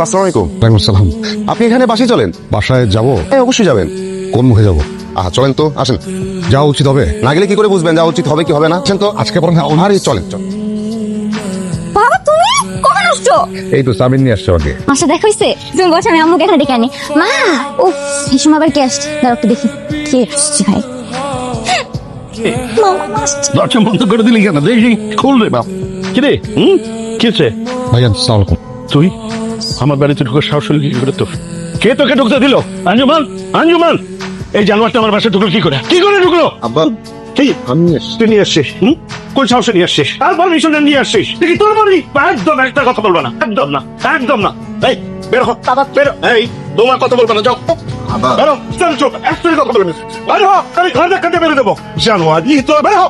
আসসালামু আলাইকুম। ওয়ালাইকুম আসসালাম। আপনি এখানে বাসায় চলেন? বাসায় যাব? হ্যাঁ, অবশ্যই যাবেন। কোন মুখে যাব? চলেন তো, আসেন। যাওয়া উচিত হবে? না গেলে কি করে বুঝবেন যা উচিত হবে কি হবে না? আসেন তো। আজকে বরং আরে চলেন চল। বাবা তুমি কখন আসছো? এই তো সাবিন নিয়ে আসছে আগে। মাসে দেখা হইছে? তুমি বলছো আমি আম্মুকে এখানে ডেকে আনি। মা উফ এই সময় আবার কে আসছে? দাঁড়াও একটু দেখি কে আসছে ভাই। মামা আসছে। দরজা বন্ধ করে দিলি কেন? দেখি খুল রে বাপ। কিরে কি হচ্ছে? ভাইয়া আসসালামু আলাইকুম। তুই আমার বাড়িতে ঢুকে সাহস হলো কি করে তোর? কে তোকে ঢুকতে দিল? আঞ্জুমান, আঞ্জুমান, এই জানোয়ারটা আমার বাসায় ঢুকলো কি করে? কি করে ঢুকলো? আব্বা কি আমি তুই নিয়ে আসছিস? কোন সাহসে নিয়ে আসছিস? আর পারমিশন নিয়ে আসছিস? দেখি তোর বাড়ি একদম একটা কথা বলবো না, একদম না, একদম না। এই বের হ বাবা, বের হ। এই তোমার কথা বলবো না, যাও আব্বা বেরো। চল চুপ, একটা কথা বলবি। বের হ, আমি ঘর দেখাতে বেরো দেবো। জানোয়ার ই তো বের হ।